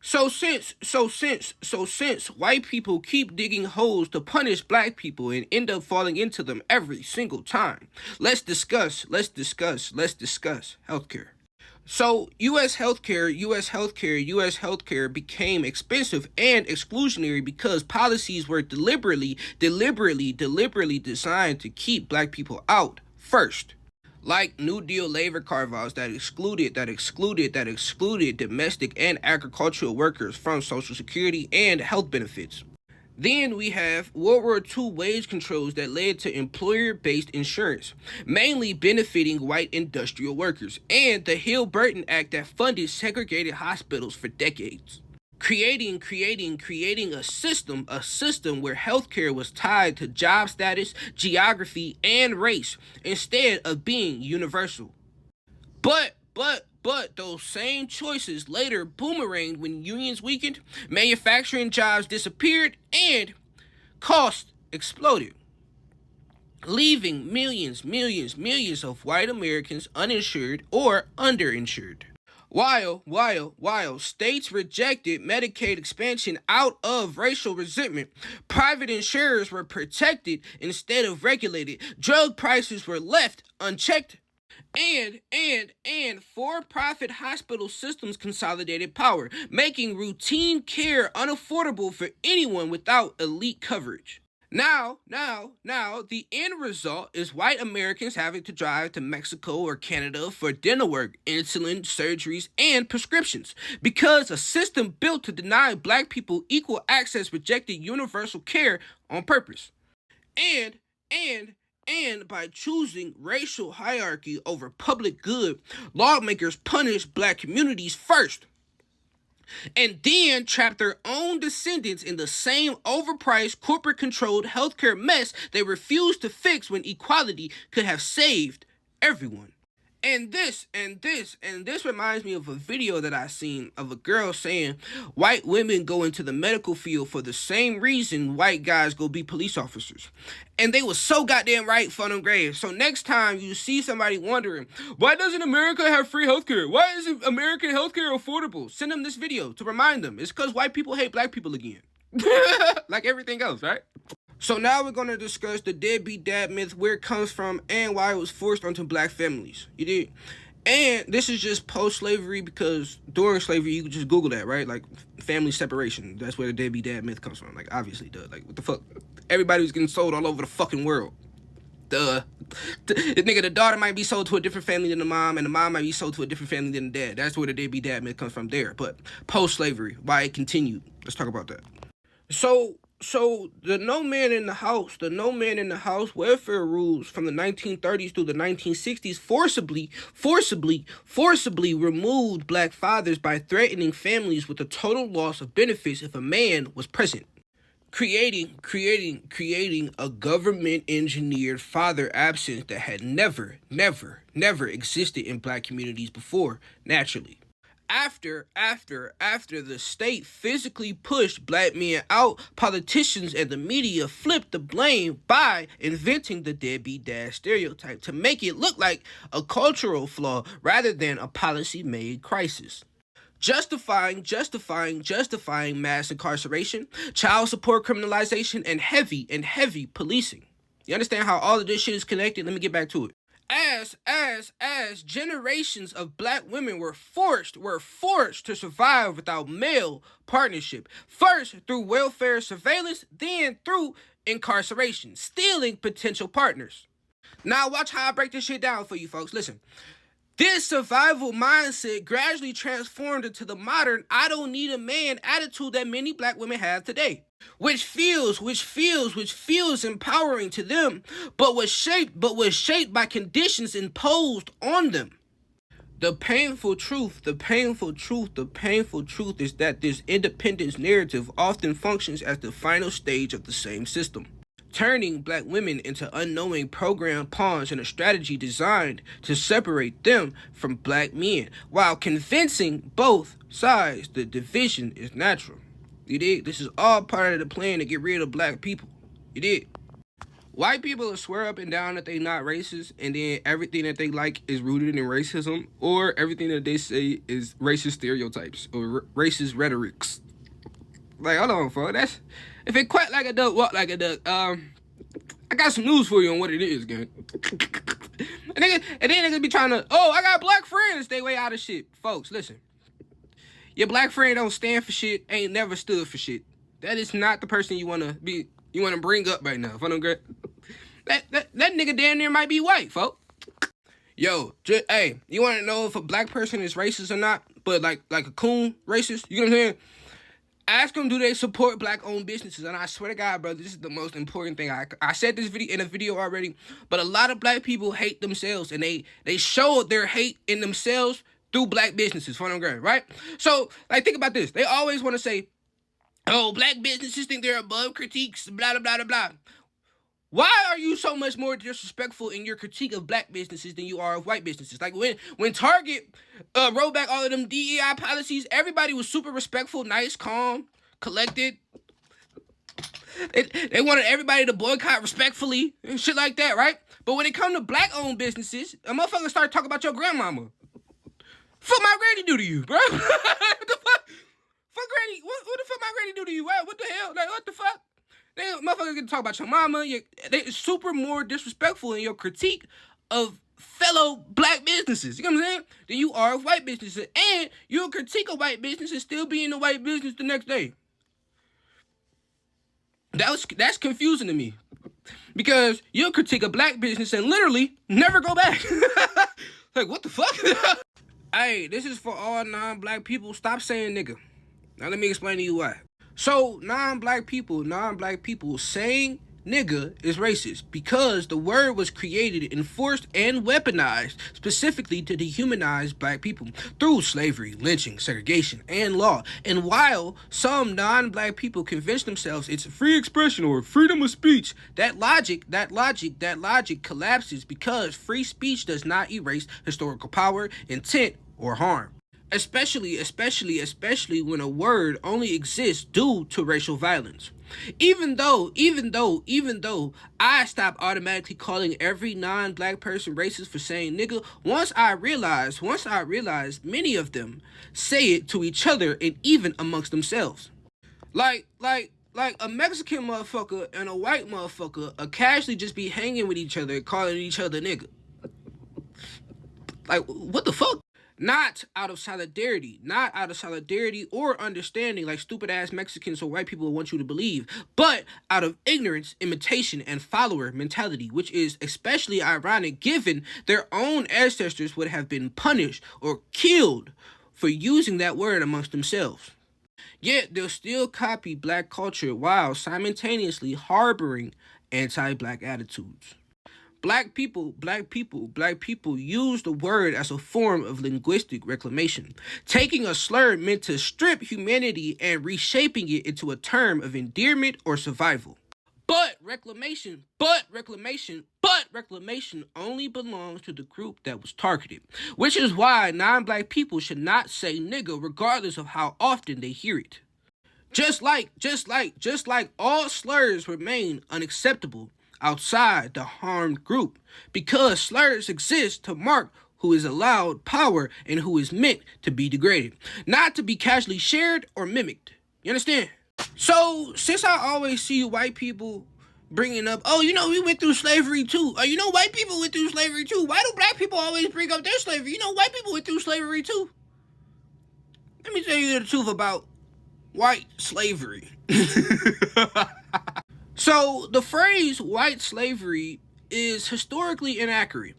So since white people keep digging holes to punish black people and end up falling into them every single time, let's discuss healthcare. So US healthcare became expensive and exclusionary because policies were deliberately designed to keep black people out first. Like New Deal labor carve-outs that excluded domestic and agricultural workers from Social Security and health benefits. Then we have World War II wage controls that led to employer-based insurance, mainly benefiting white industrial workers, and the Hill-Burton Act that funded segregated hospitals for decades. Creating a system where healthcare was tied to job status, geography, and race instead of being universal. But those same choices later boomeranged when unions weakened, manufacturing jobs disappeared, and costs exploded, leaving millions of white Americans uninsured or underinsured. While states rejected Medicaid expansion out of racial resentment, private insurers were protected instead of regulated, drug prices were left unchecked, and for-profit hospital systems consolidated power, making routine care unaffordable for anyone without elite coverage. Now, the end result is white Americans having to drive to Mexico or Canada for dental work, insulin, surgeries, and prescriptions because a system built to deny black people equal access rejected universal care on purpose. And, and by choosing racial hierarchy over public good, lawmakers punish black communities first and then trap their own descendants in the same overpriced, corporate controlled healthcare mess they refused to fix when equality could have saved everyone. And this reminds me of a video that I seen of a girl saying white women go into the medical field for the same reason white guys go be police officers. And they was so goddamn right for them graves. So next time you see somebody wondering, why doesn't America have free healthcare? Why isn't American healthcare affordable? Send them this video to remind them. It's because white people hate black people again. Like everything else, right? So now we're going to discuss the deadbeat dad myth, where it comes from, and why it was forced onto black families. You did? And this is just post-slavery because during slavery, you can just Google that, right? Like, family separation. That's where the deadbeat dad myth comes from. Like, obviously, duh. Like, what the fuck? Everybody was getting sold all over the fucking world. Duh. The daughter might be sold to a different family than the mom, and the mom might be sold to a different family than the dad. That's where the deadbeat dad myth comes from there. But post-slavery, why it continued. Let's talk about that. So the the no man in the house welfare rules from the 1930s through the 1960s forcibly removed black fathers by threatening families with a total loss of benefits if a man was present. Creating a government engineered father absence that had never existed in black communities before, naturally. After the state physically pushed black men out, politicians and the media flipped the blame by inventing the deadbeat dad stereotype to make it look like a cultural flaw rather than a policy-made crisis. Justifying mass incarceration, child support criminalization, and heavy policing. You understand how all of this shit is connected? Let me get back to it. As generations of black women were forced to survive without male partnership, first through welfare surveillance, then through incarceration, stealing potential partners. Now watch how I break this shit down for you folks. Listen. This survival mindset gradually transformed into the modern "I don't need a man" attitude that many black women have today, which feels empowering to them, but was shaped by conditions imposed on them. The painful truth is that this independence narrative often functions as the final stage of the same system, turning black women into unknowing programmed pawns in a strategy designed to separate them from black men, while convincing both sides the division is natural. You dig? This is all part of the plan to get rid of black people. You dig? White people will swear up and down that they not racist, and then everything that they like is rooted in racism, or everything that they say is racist stereotypes or racist rhetorics. Like, hold on, folks. That's if it quack like a duck, walk like a duck. I got some news for you on what it is, gang. And then niggas be trying to, oh, I got black friends. Stay way out of shit, folks. Listen, your black friend don't stand for shit. Ain't never stood for shit. That is not the person you wanna be. You wanna bring up right now. That nigga damn near might be white, folks. Yo, hey, you wanna know if a black person is racist or not? But like a coon racist, you know what I'm saying? Ask them, do they support black-owned businesses? And I swear to God, brother, this is the most important thing. I said this in a video already, but a lot of black people hate themselves, and they show their hate in themselves through black businesses, for them girl, right? So, like, think about this. They always want to say, oh, black businesses think they're above critiques, blah, blah, blah, blah. Why are you so much more disrespectful in your critique of black businesses than you are of white businesses? Like when Target rolled back all of them DEI policies, everybody was super respectful, nice, calm, collected. They wanted everybody to boycott respectfully and shit like that, right? But when it come to black-owned businesses, a motherfucker start talking about your grandmama. Fuck my granny do to you, bro? What the fuck? Fuck granny. What the fuck my granny do to you? What the hell? Like, what the fuck? They motherfuckers get to talk about your mama. They super more disrespectful in your critique of fellow black businesses. You know what I'm saying? Than you are of white businesses. And you'll critique a white business and still be in the white business the next day. That's confusing to me. Because you'll critique a black business and literally never go back. Like, what the fuck? Hey, this is for all non-black people. Stop saying nigga. Now let me explain to you why. So, non-black people saying nigga is racist because the word was created, enforced, and weaponized specifically to dehumanize black people through slavery, lynching, segregation, and law. And while some non-black people convince themselves it's free expression or freedom of speech, that logic collapses because free speech does not erase historical power, intent, or harm. Especially when a word only exists due to racial violence. Even though I stop automatically calling every non-black person racist for saying nigga, once I realized many of them say it to each other and even amongst themselves. Like a Mexican motherfucker and a white motherfucker are casually just be hanging with each other, calling each other nigga. Like, what the fuck? Not out of solidarity or understanding like stupid ass Mexicans or white people want you to believe, but out of ignorance, imitation, and follower mentality, which is especially ironic given their own ancestors would have been punished or killed for using that word amongst themselves. Yet they'll still copy black culture while simultaneously harboring anti-black attitudes. Black people use the word as a form of linguistic reclamation, taking a slur meant to strip humanity and reshaping it into a term of endearment or survival. But reclamation only belongs to the group that was targeted, which is why non-black people should not say nigga regardless of how often they hear it. Just like all slurs remain unacceptable outside the harmed group, because slurs exist to mark who is allowed power and who is meant to be degraded, not to be casually shared or mimicked. You understand? So, since I always see white people bringing up, oh, we went through slavery too. White people went through slavery too. Why do black people always bring up their slavery? White people went through slavery too. Let me tell you the truth about white slavery. So, the phrase white slavery is historically inaccurate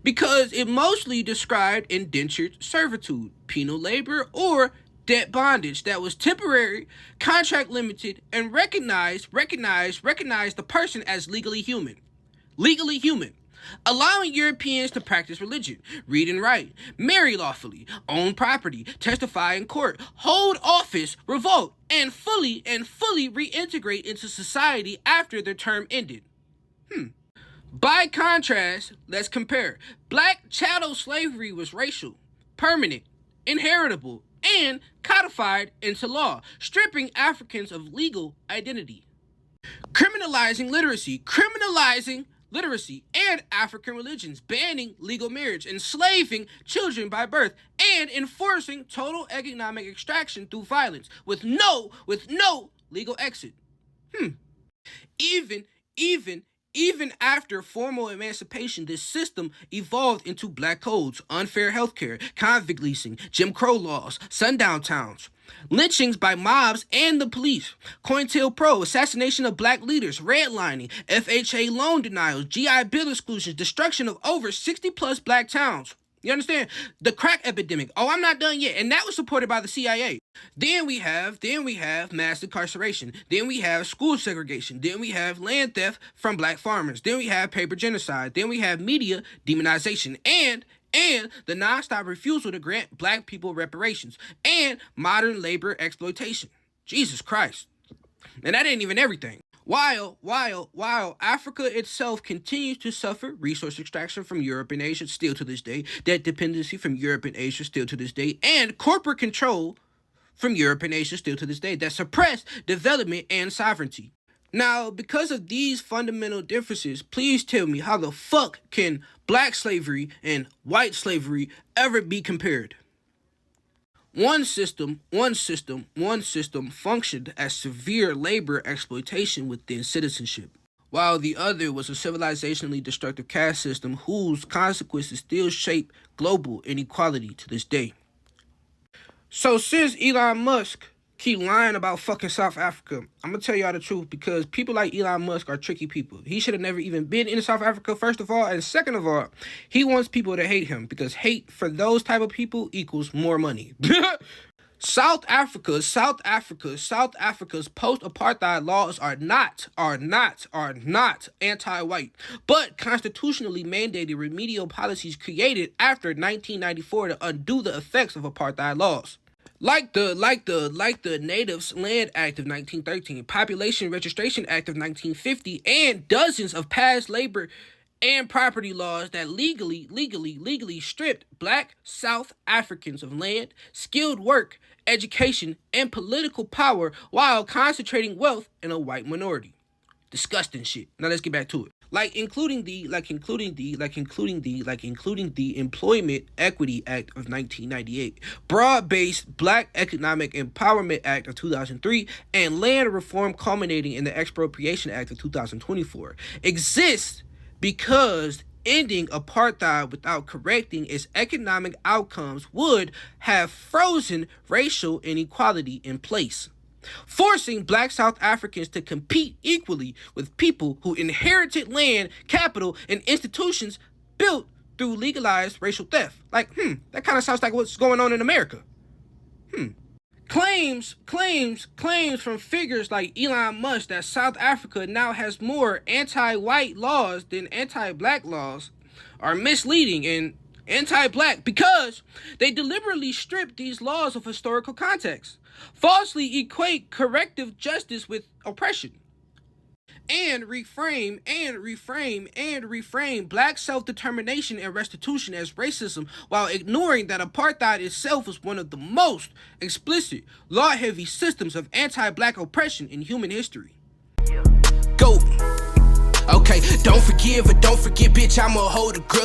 because it mostly described indentured servitude, penal labor, or debt bondage that was temporary, contract limited, and recognized the person as legally human, allowing Europeans to practice religion, read and write, marry lawfully, own property, testify in court, hold office, revolt, and fully reintegrate into society after their term ended. By contrast, let's compare. Black chattel slavery was racial, permanent, inheritable, and codified into law, stripping Africans of legal identity. criminalizing literacy and African religions, banning legal marriage, enslaving children by birth, and enforcing total economic extraction through violence with no legal exit. Even even after formal emancipation, this system evolved into black codes, unfair healthcare, convict leasing, Jim Crow laws, sundown towns, lynchings by mobs and the police, COINTELPRO, assassination of black leaders, redlining, FHA loan denials, GI Bill exclusions, destruction of over 60 plus black towns. You understand? The crack epidemic. Oh, I'm not done yet. And that was supported by the CIA. Then we have mass incarceration. Then we have school segregation. Then we have land theft from black farmers. Then we have paper genocide. Then we have media demonization. And the nonstop refusal to grant black people reparations. And modern labor exploitation. Jesus Christ. And that ain't even everything. While Africa itself continues to suffer resource extraction from Europe and Asia still to this day, debt dependency from Europe and Asia still to this day, and corporate control from Europe and Asia still to this day that suppress development and sovereignty. Now, because of these fundamental differences, please tell me how the fuck can black slavery and white slavery ever be compared? One system functioned as severe labor exploitation within citizenship, while the other was a civilizationally destructive caste system whose consequences still shape global inequality to this day. So since Elon Musk keep lying about fucking South Africa, I'm gonna tell y'all the truth, because people like Elon Musk are tricky people. He should have never even been in South Africa, first of all, and second of all, he wants people to hate him, because hate for those type of people equals more money. South Africa's post-apartheid laws are not anti-white, but constitutionally mandated remedial policies created after 1994 to undo the effects of apartheid laws. Like the Natives Land Act of 1913, Population Registration Act of 1950, and dozens of past labor and property laws that legally stripped black South Africans of land, skilled work, education, and political power while concentrating wealth in a white minority. Disgusting shit. Now let's get back to it. Including the Employment Equity Act of 1998, Broad-Based Black Economic Empowerment Act of 2003, and Land Reform culminating in the Expropriation Act of 2024, exists because ending apartheid without correcting its economic outcomes would have frozen racial inequality in place, forcing black South Africans to compete equally with people who inherited land, capital, and institutions built through legalized racial theft. That kind of sounds like what's going on in America. Claims from figures like Elon Musk that South Africa now has more anti-white laws than anti-black laws are misleading and anti-black, because they deliberately strip these laws of historical context, falsely equate corrective justice with oppression, and reframe black self-determination and restitution as racism, while ignoring that apartheid itself was one of the most explicit, law-heavy systems of anti-black oppression in human history. Go. Okay, don't forgive or don't forget, bitch, I'ma hold a grudge.